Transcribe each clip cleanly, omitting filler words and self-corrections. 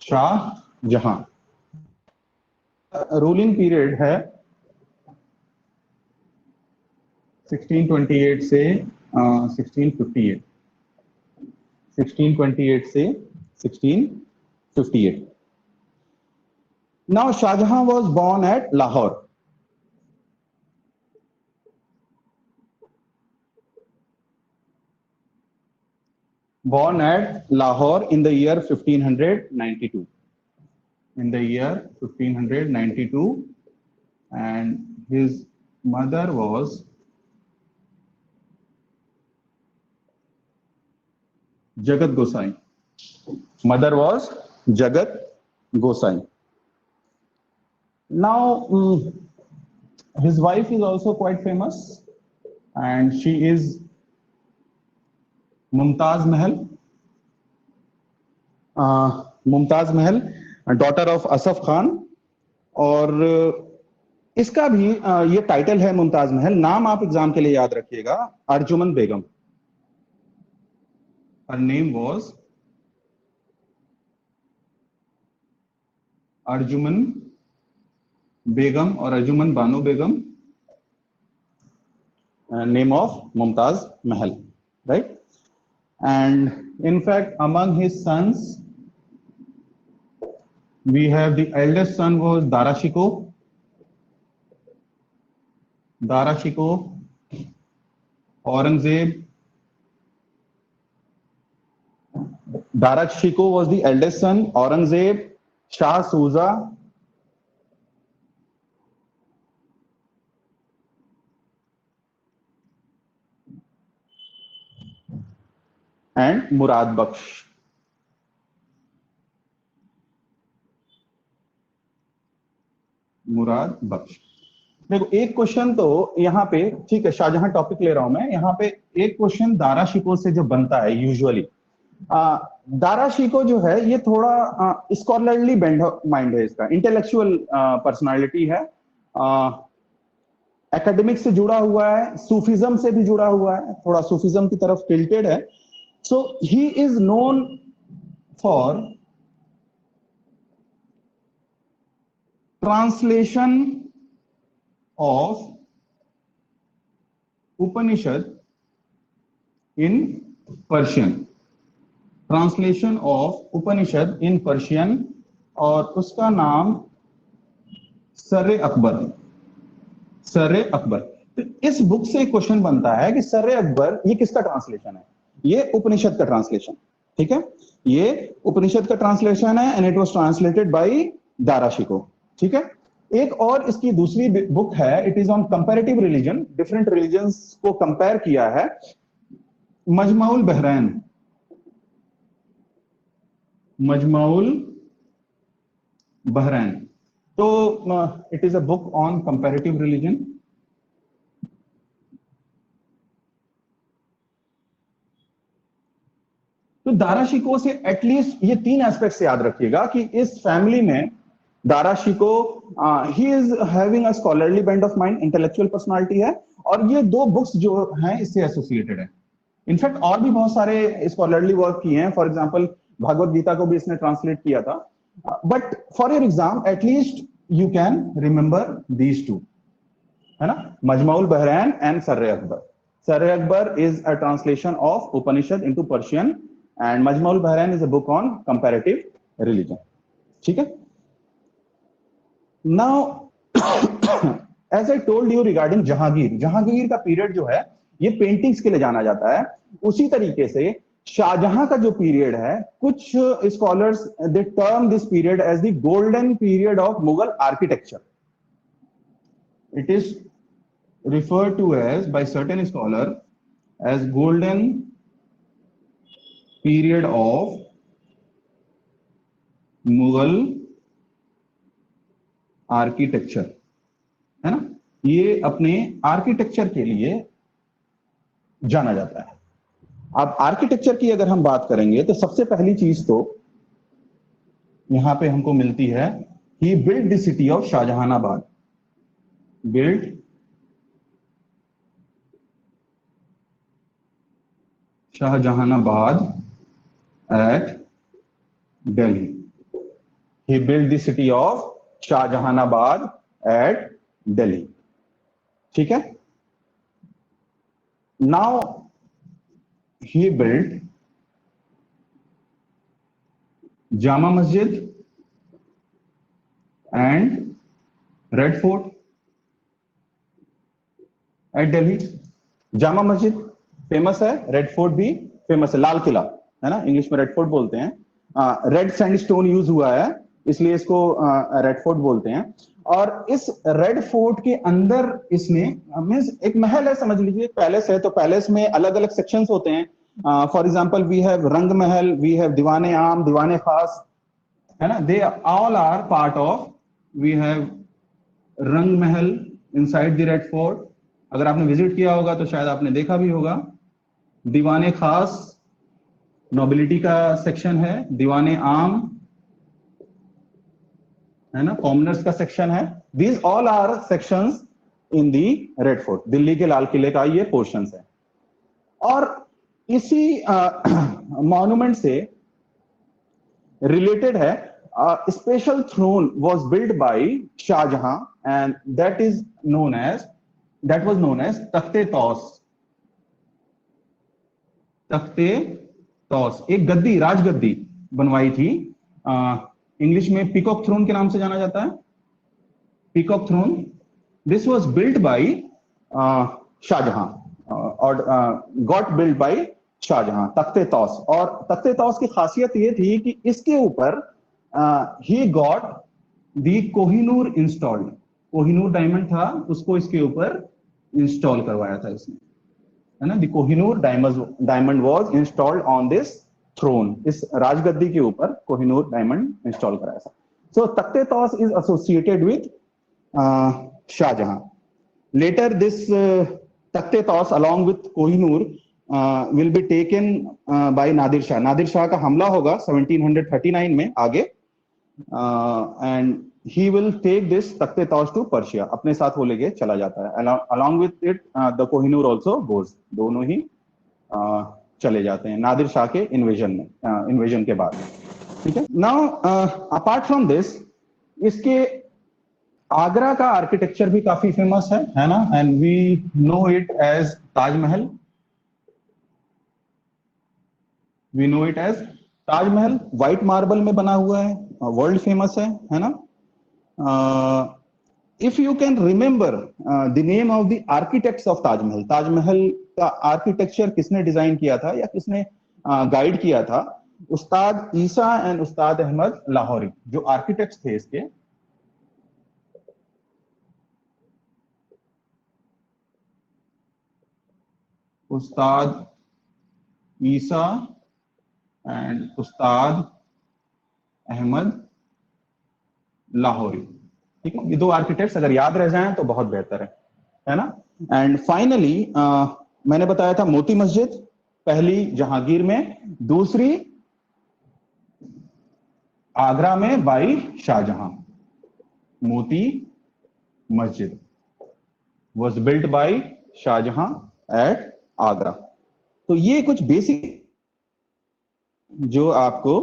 Shahjahan. Ruling period है 1628 से 1658, 1628 से 1658। Now Shahjahan was born at Lahore. Born at Lahore in the year 1592. In the year 1592, and his mother was Jagat Gosai. Mother was Jagat Gosai. Now, his wife is also quite famous, and she is Mumtaz Mahal. Mumtaz Mahal, daughter of Asaf Khan. और इसका भी ये title है मुमताज महल। नाम आप exam के लिए याद रखिएगा, अर्जुमन बेगम। Her name was अर्जुमन बेगम और Arjuman Bano Begum, name of Mumtaz Mahal, right? And in fact, among his sons, we have the eldest son was Dara Shikoh. Dara Shikoh, Aurangzeb. Dara Shikoh was the eldest son. Aurangzeb, Shah Suja, and Murad Baksh. मुराद बख्श। देखो एक question तो यहाँ पे, ठीक है, Shahjahan topic ले रहा हूं मैं, यहाँ पे एक क्वेश्चन दारा शिकोह से जो बनता है यूजुअली, दारा शिकोह जो है ये थोड़ा स्कॉलरली बेंड माइंड है, इसका इंटेलेक्चुअल पर्सनालिटी है, एकेडमिक से जुड़ा हुआ है, सूफिज्म से भी जुड़ा हुआ है, थोड़ा सूफिज्म की तरफ टिल्टेड है। So he is known for translation of Upanishad in Persian, translation of Upanishad in Persian, और उसका नाम सर्रे अकबर, सर्रे अकबर। तो इस बुक से क्वेश्चन बनता है कि सर्रे अकबर ये किसका ट्रांसलेशन है? ये उपनिषद का ट्रांसलेशन, ठीक है, ये उपनिषद का ट्रांसलेशन है, and it was translated bye Dara Shikoh, ठीक है। एक और इसकी दूसरी बुक है, it is on comparative religion, different religions को कंपेयर किया है, मजमाउल बहरैन, मजमाउल बहरैन। तो it is a book on comparative religion. तो दारा शिकोह से एटलीस्ट ये तीन एस्पेक्ट से याद रखिएगा कि इस फैमिली में Dara Shikoh he is having a scholarly bend of mind, intellectual personality है, और ये दो बुक्स जो हैं इससे एसोसिएटेड है। इनफैक्ट और भी बहुत सारे स्कॉलरली वर्क किए हैं, फॉर एग्जांपल भगवत गीता को भी इसने ट्रांसलेट किया था, but for your exam at least you can remember these two, है ना, Majma ul Bahrain and Sirr e Akbar. Sirr e Akbar is a translation of Upanishad into Persian, and Majma ul Bahrain is a book on comparative religion, ठीक है। Now, as I told you regarding Jahangir, Jahangir का period जो है ये paintings के लिए जाना जाता है। उसी तरीके से शाहजहां का जो पीरियड है, कुछ scholars they term this period as the golden period of Mughal architecture. It is referred to as by certain scholar as golden period of Mughal architecture, है ना, ये अपने आर्किटेक्चर के लिए जाना जाता है। अब आर्किटेक्चर की अगर हम बात करेंगे तो सबसे पहली चीज तो यहां पे हमको मिलती है, he build the city of Shahjahanabad, build Shahjahanabad at Delhi. he built the city of Shahjahanabad at Delhi. ठीक है. Now he built Jama Masjid and Red Fort at Delhi. Jama Masjid famous है, रेड फोर्ट भी फेमस है, लाल किला है ना, इंग्लिश में रेड फोर्ट बोलते हैं. रेड सैंडस्टोन यूज हुआ है इसलिए इसको रेड फोर्ट बोलते हैं. और इस रेड फोर्ट के अंदर इसने मींस एक महल है, समझ लीजिए पैलेस है. तो पैलेस में अलग अलग सेक्शंस होते हैं. For example we have Rang Mahal, we have दीवाने आम, दीवाने खास, है ना. They all are part of, we have Rang Mahal inside the red fort. अगर आपने विजिट किया होगा तो शायद आपने देखा भी होगा. दीवाने खास नोबिलिटी का सेक्शन है, दीवाने आम है ना, कॉमनर्स का सेक्शन है. These all are sections in the Red Fort. Delhi के लाल किले का ये पोर्शंस है. और इसी मॉन्यूमेंट से रिलेटेड है, special throne was built by Shahjahan and that was known as Takht-e-Taus. तख्ते तौस एक गद्दी, राजगद्दी बनवाई थी. इंग्लिश में पीकॉक थ्रोन के नाम से जाना जाता है, peacock throne. This was built by Shahjahan और गॉट बिल्ट बाय शाहजहां, तख्ते तौस. और तख्ते तौस की खासियत ये थी कि इसके ऊपर he got the Kohinoor installed. Kohinoor diamond था, उसको इसके ऊपर इंस्टॉल करवाया था इसने, है ना. The Kohinoor diamond was installed on this throne. इस राजगद्दी के ऊपर कोहिनूर डायमंड इंस्टॉल कराया था. So Takht e Taus is associated with Shah Jahan. Later this Takht e Taus along with Kohinoor will be taken by Nadir Shah. Nadir Shah का हमला होगा 1739 में आगे, and he will take this तख्ते तौस to Persia. अपने साथ वो लेके चला जाता है. along with it the Kohinoor also goes. दोनों ही चले जाते हैं नादिर शाह के इन्वेजन के बाद. ठीक है. नाउ अपार्ट फ्रॉम दिस, इसके आगरा का आर्किटेक्चर भी काफी फेमस है ना. And we know it as Taj Mahal. We know it as Taj Mahal. White marble में बना हुआ है, वर्ल्ड फेमस है ना. If you can remember the name of the architects of Taj Mahal. Taj Mahal का आर्किटेक्चर किसने डिजाइन किया था या किसने गाइड किया था? उस्ताद ईसा एंड उस्ताद अहमद लाहौरी जो आर्किटेक्ट्स थे इसके. उस्ताद ईसा एंड उस्ताद अहमद लाहौरी. ठीक है. ये दो आर्किटेक्ट्स अगर याद रह जाएं तो बहुत बेहतर है ना. एंड फाइनली मैंने बताया था मोती मस्जिद, पहली जहांगीर में, दूसरी आगरा में by Shahjahan. Moti Masjid was built by Shahjahan at Agra. तो ये कुछ बेसिक जो आपको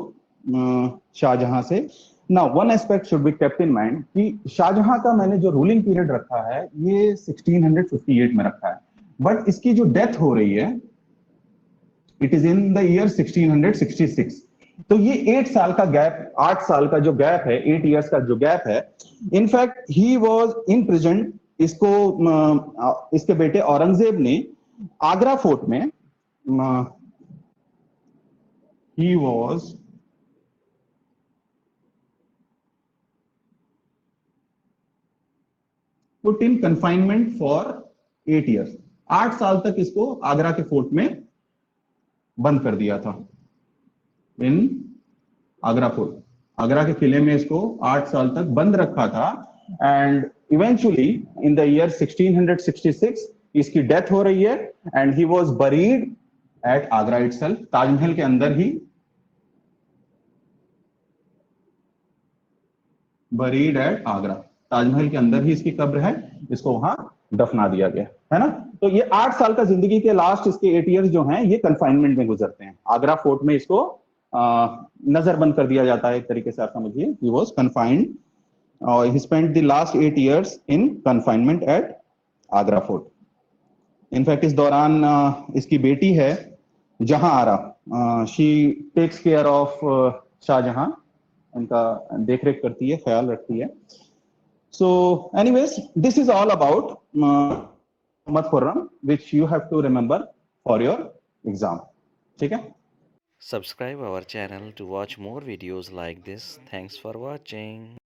शाहजहां से. Now one aspect should be kept in mind कि शाहजहां का मैंने जो रूलिंग पीरियड रखा है ये 1658 में रखा है, बट इसकी जो डेथ हो रही है it is in the year 1666. तो ये 8 साल का गैप, 8 साल का जो गैप है, 8 इयर्स का जो गैप है. In fact he was in prison. इसको इसके बेटे औरंगजेब ने आगरा फोर्ट में he was put in confinement for 8 years. 8 साल तक इसको आगरा के फोर्ट में बंद कर दिया था. इन आगरा फोर्ट, आगरा के किले में इसको 8 साल तक बंद रखा था. And eventually in the year 1666 इसकी डेथ हो रही है and he was buried at Agra itself. Taj Mahal के अंदर ही बरीड एट आगरा, ताजमहल के अंदर ही इसकी कब्र है. इसको वहां दफना दिया गया है ना. तो ये 8 साल का जिंदगी के लास्ट इसके 8 इयर्स जो हैं ये कंफाइनमेंट में गुजरते हैं. आगरा फोर्ट में इसको नजरबंद कर दिया जाता है एक तरीके से, आप समझिए। ही वॉज कन्फाइंड और he spent the last 8 years in confinement at Agra fort. In fact इस दौरान इसकी बेटी है Jahanara, she takes care of Shah Jahan, उनका देखरेख करती है, ख्याल रखती है। So anyways, this is all about Mohammad Khurram which you have to remember for your exam. ठीक है। Subscribe our channel to watch more videos like this. Thanks for watching.